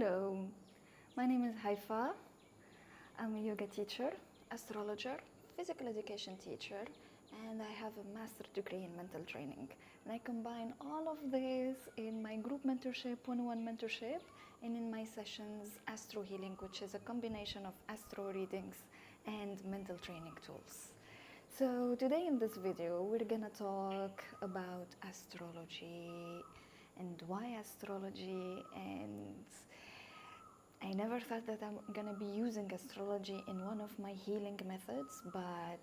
Hello, my name is Haifa. I'm a yoga teacher, astrologer, physical education teacher, and I have a master's degree in mental training. And I combine all of this in my group mentorship, one-on-one mentorship, and in my sessions, astro healing, which is a combination of astro readings and mental training tools. So today in this video, we're gonna talk about astrology and why astrology, and I never thought that I'm gonna be using astrology in one of my healing methods, but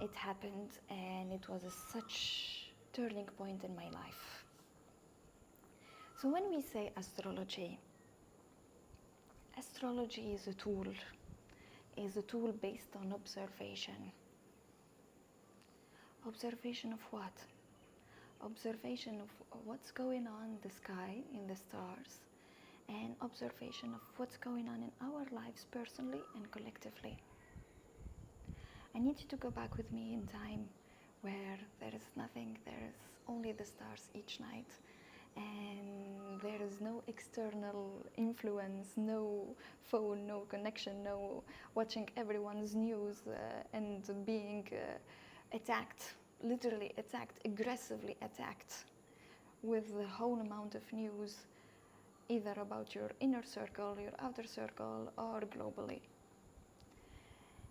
it happened and it was such turning point in my life. So when we say astrology is a tool based on observation. Observation of what? Observation of what's going on in the sky, in the stars, and observation of what's going on in our lives personally and collectively. I need you to go back with me in time where there is nothing, there is only the stars each night, and there is no external influence, no phone, no connection, no watching everyone's news and being attacked, literally attacked, aggressively attacked with the whole amount of news, either about your inner circle, your outer circle, or globally.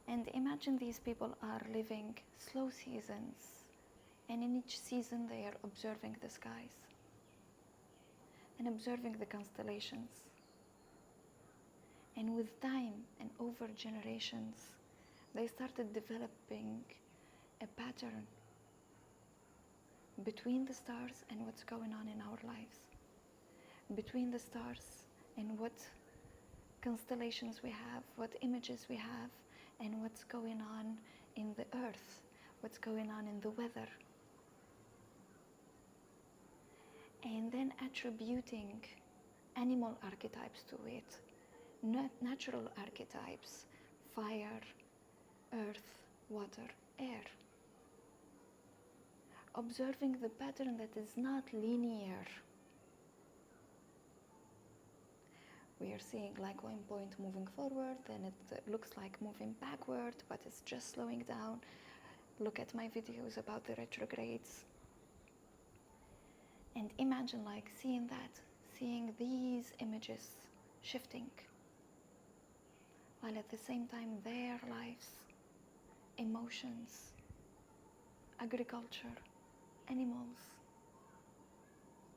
And imagine these people are living slow seasons, and in each season they are observing the skies and observing the constellations. And with time and over generations, they started developing a pattern between the stars and what's going on in our lives, between the stars and what constellations we have, what images we have, and what's going on in the earth, what's going on in the weather. And then attributing animal archetypes to it, natural archetypes, fire, earth, water, air. Observing the pattern that is not linear. We are seeing like one point moving forward, then it looks like moving backward, but it's just slowing down. Look at my videos about the retrogrades. And imagine like seeing these images shifting, while at the same time their lives, emotions, agriculture, animals,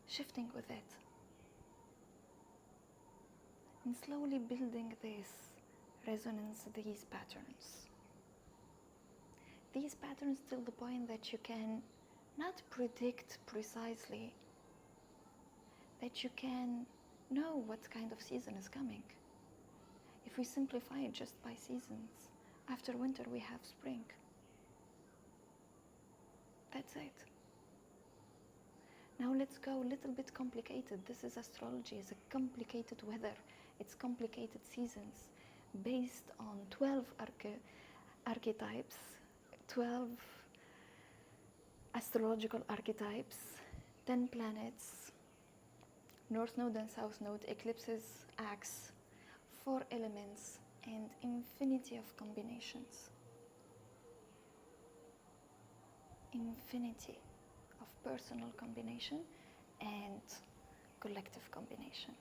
shifting with it. And slowly building this resonance, these patterns. These patterns till the point that you can not predict precisely, that you can know what kind of season is coming. If we simplify it just by seasons, after winter we have spring. That's it. Now let's go a little bit complicated. This is astrology, it's a complicated weather. It's complicated seasons based on 12 archetypes, 12 astrological archetypes, 10 planets, North Node and South Node, eclipses, acts, 4 elements, and infinity of combinations. Infinity of personal combination and collective combination.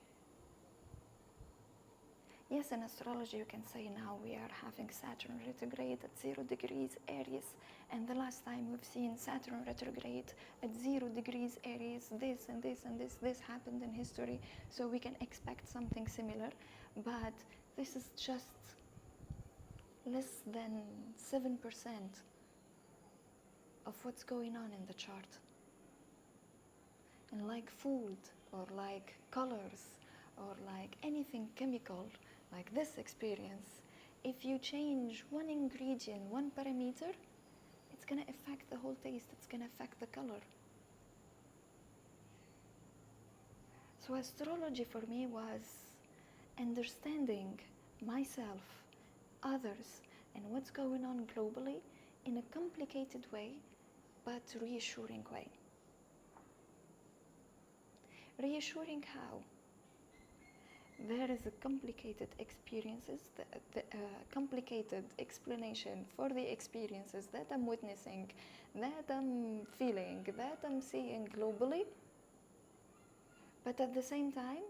Yes, in astrology you can say now we are having Saturn retrograde at 0 degrees Aries, and the last time we've seen Saturn retrograde at 0 degrees Aries, this and this and this happened in history, so we can expect something similar, but this is just less than 7% of what's going on in the chart. And like food, or like colors, or like anything chemical, like this experience, if you change one ingredient, one parameter, it's going to affect the whole taste, it's going to affect the color. So astrology for me was understanding myself, others, and what's going on globally in a complicated way, but reassuring way. Reassuring how? there is a complicated experiences, complicated explanation for the experiences that I'm witnessing, that I'm feeling, that I'm seeing globally. But at the same time,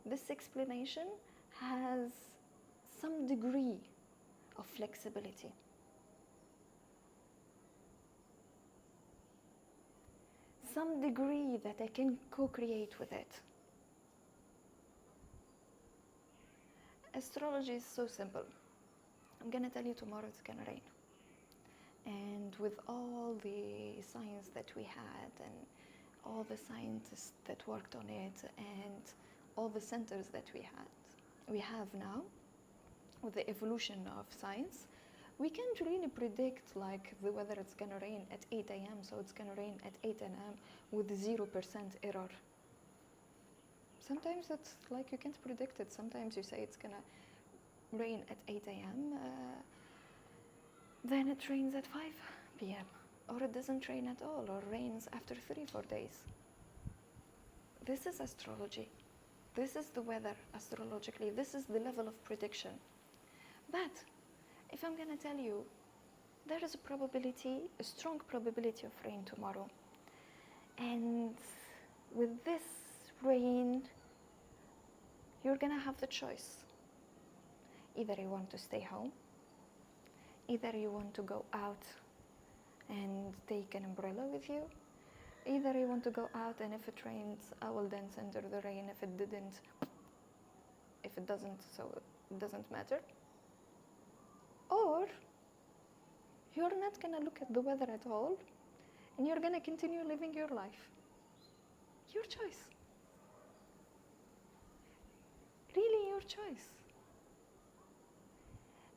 this explanation has some degree of flexibility. Some degree that I can co-create with it. Astrology is so simple. I'm gonna tell you tomorrow it's gonna rain. And with all the science that we had and all the scientists that worked on it and all the centers that we have now, with the evolution of science, we can't really predict like the weather it's gonna rain at 8 a.m. so it's gonna rain at 8 a.m. with 0% error. Sometimes it's like you can't predict it. Sometimes you say it's gonna rain at 8 a.m. Then it rains at 5 p.m. or it doesn't rain at all, or rains after 3-4 days. This is astrology. This is the weather astrologically. This is the level of prediction. But if I'm gonna tell you there is a probability, a strong probability of rain tomorrow, and with this rain you're gonna have the choice. Either you want to stay home, either you want to go out and take an umbrella with you, either you want to go out and if it rains I will dance under the rain, if it doesn't, so it doesn't matter. Or you're not gonna look at the weather at all and you're gonna continue living your life. Your choice. Really your choice.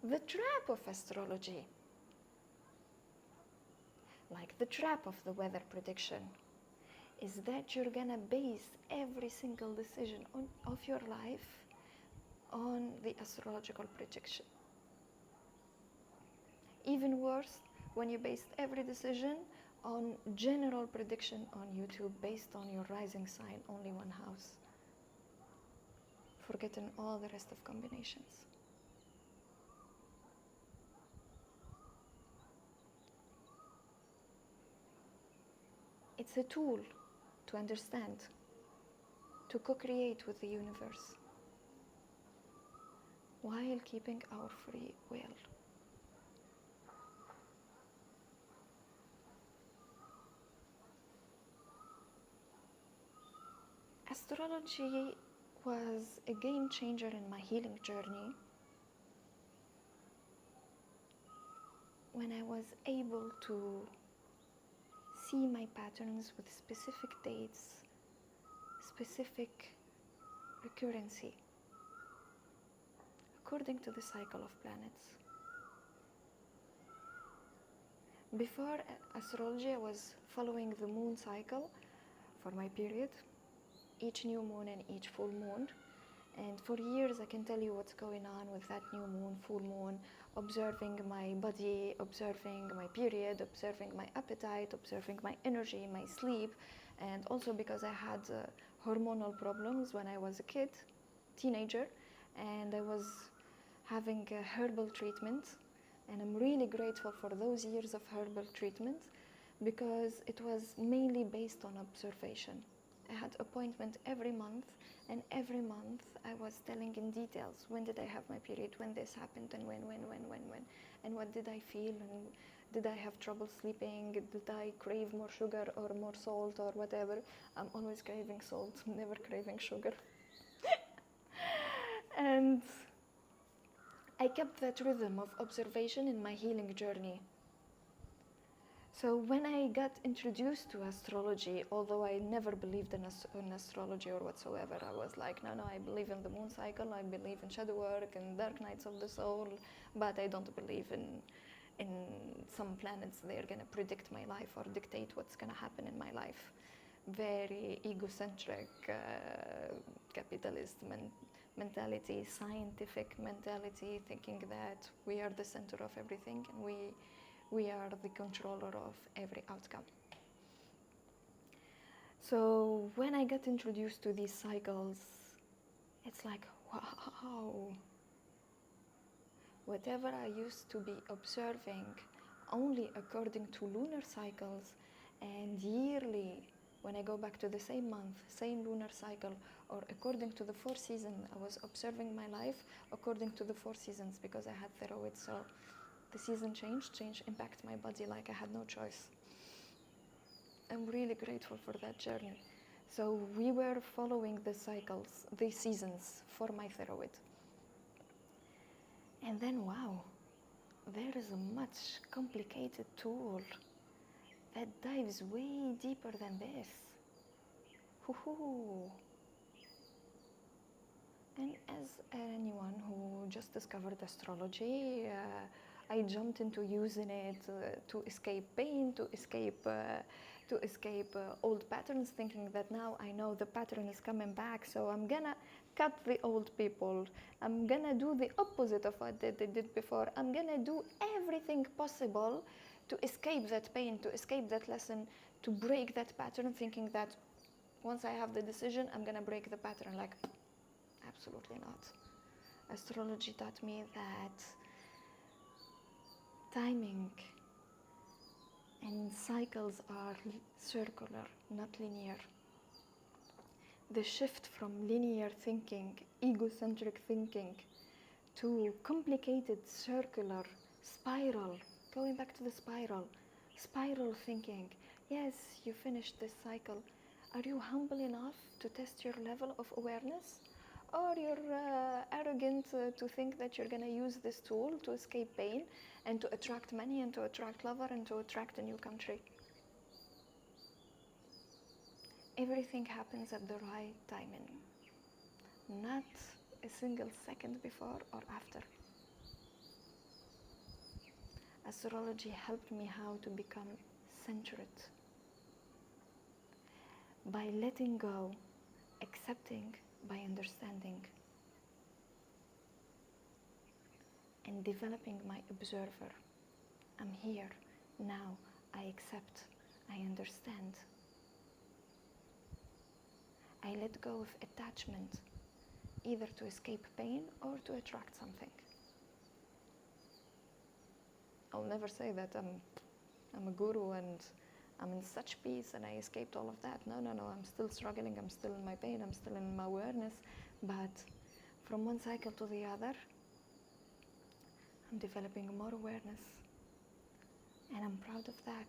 The trap of astrology, like the trap of the weather prediction, is that you're gonna base every single decision of your life on the astrological prediction. Even worse, when you based every decision on general prediction on YouTube based on your rising sign, only one house, forgetting all the rest of combinations. It's a tool to understand, to co-create with the universe, while keeping our free will. Astrology was a game changer in my healing journey when I was able to see my patterns with specific dates, specific recurrency, according to the cycle of planets. Before astrology, I was following the moon cycle for my period, each new moon and each full moon. And for years I can tell you what's going on with that new moon, full moon, observing my body, observing my period, observing my appetite, observing my energy, my sleep. And also because I had hormonal problems when I was a kid, teenager, and I was having a herbal treatment. And I'm really grateful for those years of herbal treatment because it was mainly based on observation. I had appointment every month, and every month I was telling in details when did I have my period, when this happened, and when, and what did I feel, and did I have trouble sleeping, did I crave more sugar or more salt or whatever. I'm always craving salt, never craving sugar. And I kept that rhythm of observation in my healing journey. So when I got introduced to astrology, although I never believed in astrology or whatsoever, I was like, no, I believe in the moon cycle, I believe in shadow work and dark nights of the soul, but I don't believe in some planets, they're gonna predict my life or dictate what's gonna happen in my life. Very egocentric, capitalist mentality, scientific mentality, thinking that we are the center of everything and we are the controller of every outcome. So when I got introduced to these cycles, it's like, wow. Whatever I used to be observing only according to lunar cycles and yearly, when I go back to the same month, same lunar cycle, or according to the 4 seasons, I was observing my life according to the 4 seasons because I had thyroid. So the season change impact my body like I had no choice. I'm really grateful for that journey. So we were following the cycles, the seasons for my thyroid. And then, wow, there is a much complicated tool that dives way deeper than this. Hoo-hoo. And as anyone who just discovered astrology, I jumped into using it to escape pain, to escape old patterns, thinking that now I know the pattern is coming back, so I'm gonna cut the old people. I'm gonna do the opposite of what they did before. I'm gonna do everything possible to escape that pain, to escape that lesson, to break that pattern, thinking that once I have the decision, I'm gonna break the pattern. Like, absolutely not. Astrology taught me that timing and cycles are circular, not linear. The shift from linear thinking, egocentric thinking, to complicated circular spiral, going back to the spiral thinking. Yes, you finished this cycle. Are you humble enough to test your level of awareness? Or you're arrogant to think that you're going to use this tool to escape pain and to attract money and to attract lover and to attract a new country? Everything happens at the right timing, not a single second before or after. Astrology helped me how to become centered by letting go, accepting by understanding, and developing my observer. I'm here, now, I accept, I understand. I let go of attachment, either to escape pain or to attract something. I'll never say that I'm a guru and I'm in such peace and I escaped all of that. No, I'm still struggling, I'm still in my pain, I'm still in my awareness. But from one cycle to the other, I'm developing more awareness. And I'm proud of that.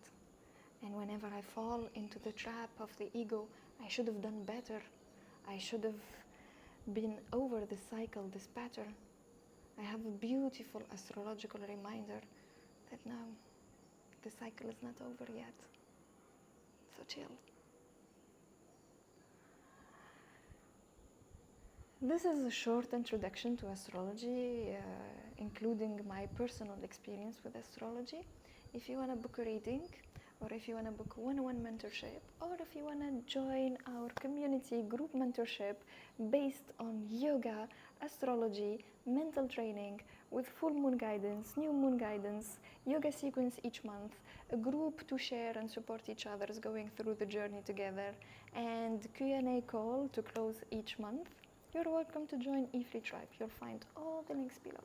And whenever I fall into the trap of the ego, I should have done better. I should have been over this cycle, this pattern. I have a beautiful astrological reminder that no, the cycle is not over yet. So chill. This is a short introduction to astrology, including my personal experience with astrology. If you want to book a reading, or if you want to book one-on-one mentorship, or if you want to join our community group mentorship based on yoga, astrology, mental training, with full moon guidance, new moon guidance, yoga sequence each month, a group to share and support each other going through the journey together, and Q&A call to close each month, you're welcome to join eFree Tribe. You'll find all the links below.